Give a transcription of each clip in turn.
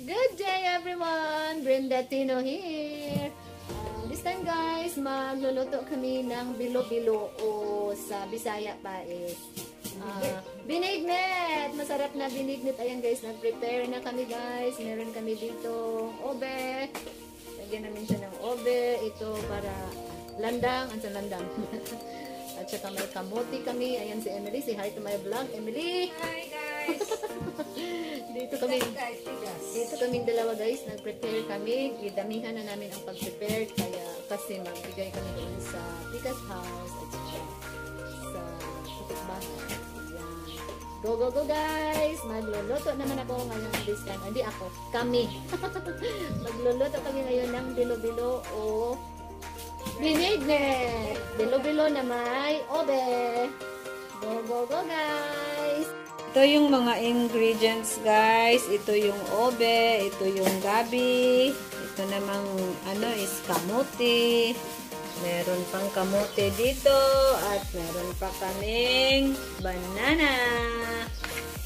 Good day everyone! Brenda Tino here. This time guys, magluluto kami ng bilo-bilo o sa Bisaya pa is binignet! Masarap na binignet. Ayan guys, nag-prepare na kami guys. Meron kami dito obe. Lagyan namin siya ng obe. Ito para landang. Ang sa landang. At saka may kamote kami. Ayan si Emily. Say hi to my vlog. Emily! Hi guys! Dito kaming dalawa guys, nag-prepare kami. Idamihan na namin ang pag-prepare kaya kasi magbigay kami doon sa Tika's house at sa kapitbahay. Ayan. Go, go, go guys! Magluluto naman ako ngayon this time. Hindi ako, kami. Magluluto kami ngayon ng bilo-bilo o binignet. Bilo-bilo na may obe. Go, go, go guys! Ito yung mga ingredients guys. Ito yung obe, ito yung gabi, ito namang is kamote. Meron pang kamote dito at meron pa kaming banana.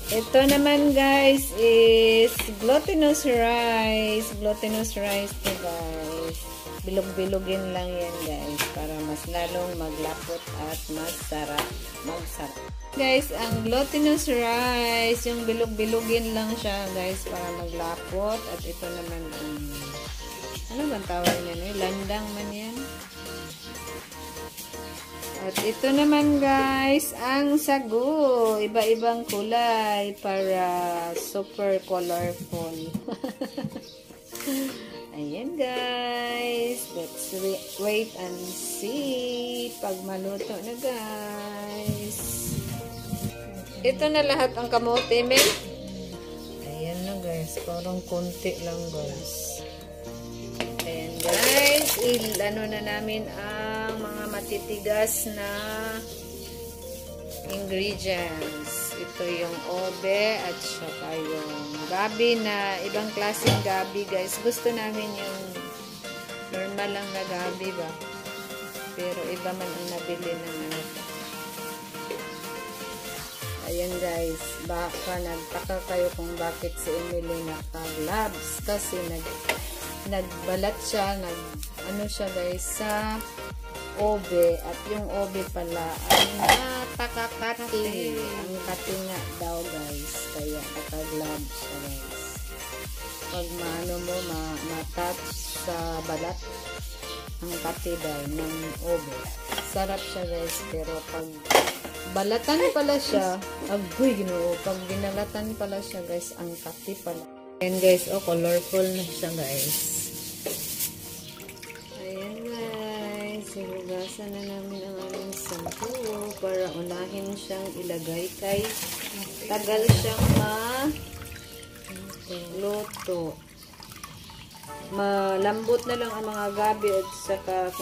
Ito naman guys is glutinous rice. Glutinous rice to guys. Bilog-bilogin lang yan guys para mas lalong maglapot at masarap. Guys, ang glutinous rice, yung bilog-bilogin lang siya guys para maglapot. At ito naman ang ano bang tawag niya? Landang man yan. At ito naman guys, ang sagu. Iba-ibang kulay para super colorful. Ayan guys. Let's wait and see pag maluto na guys. Ito na lahat ang kamote, men. Ayan na guys. Parang konti lang guys. Ayan guys. Ano na namin ang mga matitigas na ingredients. Ito yung obe at saka yung gabi na ibang klaseng gabi guys. Gusto namin yung normal lang na gabi ba. Pero iba man ang nabili ng ano. Ayan guys. Baka nagtaka kayo kung bakit si Emily naka-gloves. Kasi nagbalat siya. Ano siya guys sa obe. At yung obe pala ay napakakati. Ang kati nga daw guys. Kaya naka-gloves siya guys. Pag maano mo matouch sa balat ang kati daw ng obe. Sarap siya guys. Pero pag balatan pala siya, agoy ginoo. Pag binalatan pala siya guys, ang kati pala. Ayan guys, oh colorful na siya guys. Ayan guys, hinugasan na namin ang aming shampoo para unahin siyang ilagay kay tagal siyang luto. Malambot na lang ang mga gabi at saka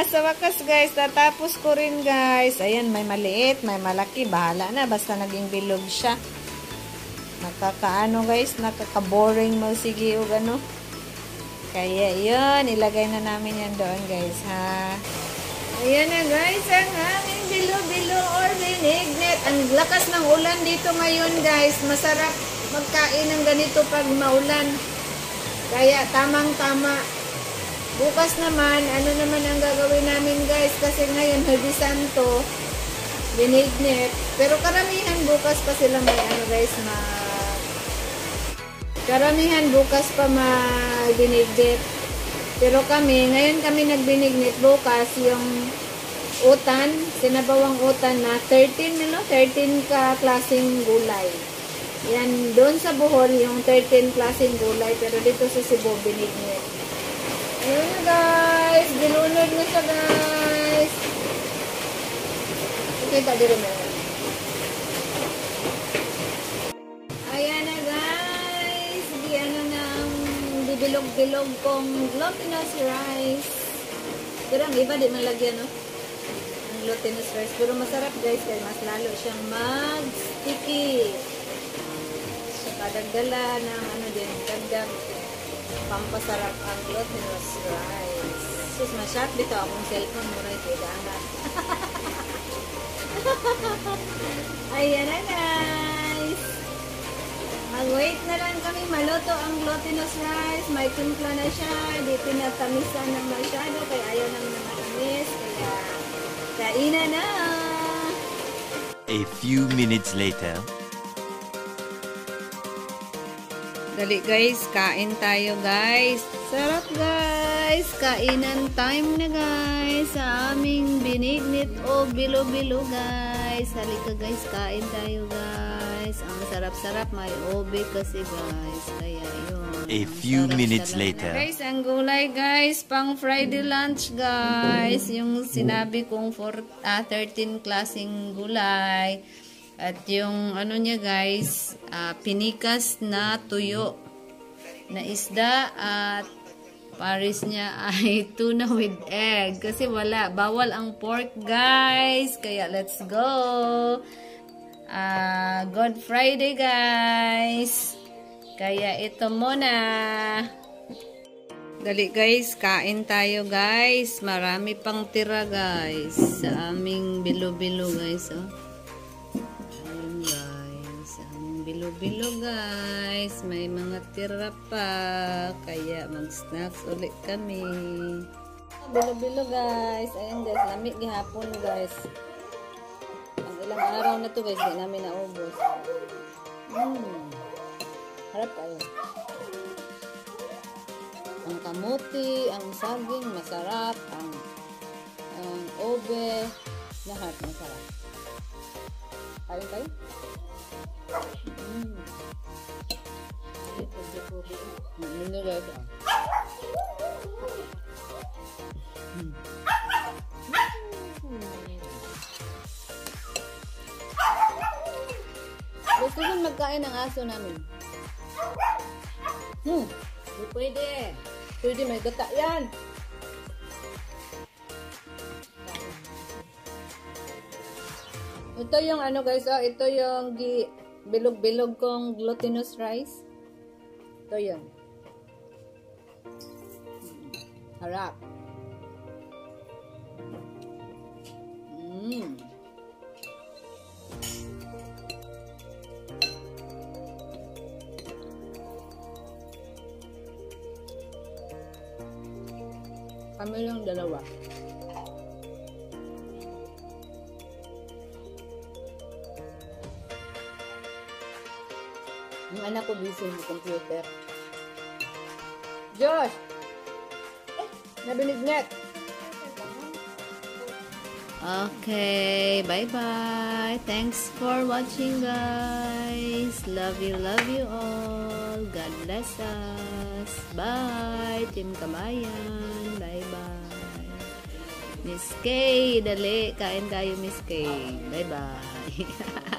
sa wakas guys, tatapos ko rin guys. Ayan, may maliit, may malaki. Bahala na, basta naging bilog siya. Nakakaano guys, nakaka-boring mo sige o gano. Kaya yun, ilagay na namin yan doon guys ha. Ayan na guys, ang aming bilo-bilo or binignet. Ang lakas ng ulan dito ngayon guys. Masarap magkain ng ganito pag maulan. Kaya tamang-tama. Bukas naman, ano naman ang gagawin namin guys? Kasi ngayon, Hadi Santo, binignet. Pero karamihan bukas pa sila may ano guys, karamihan bukas pa binignet. Pero kami, ngayon kami nagbinignet. Bukas yung utan, sinabawang utan na 13 ka klaseng gulay. Yan, doon sa Bohol, yung 13 klaseng gulay. Pero dito sa Cebu, binignet. Ayun na guys, binunod na siya guys. Okay, tadi rin na. Ayan na guys, bibilog-bilog kong glutinous rice. Pero ang iba di malagyan, no? Ang glutinous rice. Pero masarap guys, kaya mas lalo siyang mag-sticky. So, kadagdala ng ano din, dagdag pampasarap ang glutinous rice. Sus, masyat dito akong cellphone mo rin kailangan. Ayan na guys. Mag-wait na lang kami maluto ang glutinous rice. May timpla na siya. Di pinatamisan ng masyado. Kaya ayaw naman na matamis. Kaya kainan na. A few minutes later. Dali guys, kain tayo guys. Sarap guys. Kainan time na guys. Sa aming binignit o bilo-bilo guys. Halika guys, kain tayo guys. Ang sarap-sarap. May obe kasi guys. Kaya yun. A few minutes later. Guys, ang gulay guys. Pang Friday lunch guys. Yung sinabi kong 13 klaseng gulay. At yung ano niya guys, pinikas na tuyo na isda at pares niya ay tuna with egg. Kasi bawal ang pork guys. Kaya let's go. Good Friday guys. Kaya ito muna. Dali guys, kain tayo guys. Marami pang tira guys. Sa aming bilo-bilo guys. Oh. Bilo-bilo guys, may mga tira pa, kaya mag-snacks ulit kami. Bilo-bilo guys, ayan guys, lamig gihapon guys. Ang ilang araw na to guys, di namin naubos. Harap kayo. Ang kamuti, ang saging, masarap, ang obe, lahat masarap. Kain kayo? Gusto ko magkain ng aso namin. Hindi pwede. Pwede, may gata yan. Ito yung ano guys, ito yung bilog-bilog kong glutinous rice. Ito yun. Harap. Kami lang dalawa. Yung anak ko busy sa computer. Josh! Nabinignet! Okay, bye-bye. Thanks for watching, guys. Love you all. God bless us. Bye, Team Kabayan. Bye-bye. Miss Kay, dali. Kain tayo, Miss Kay. Bye-bye.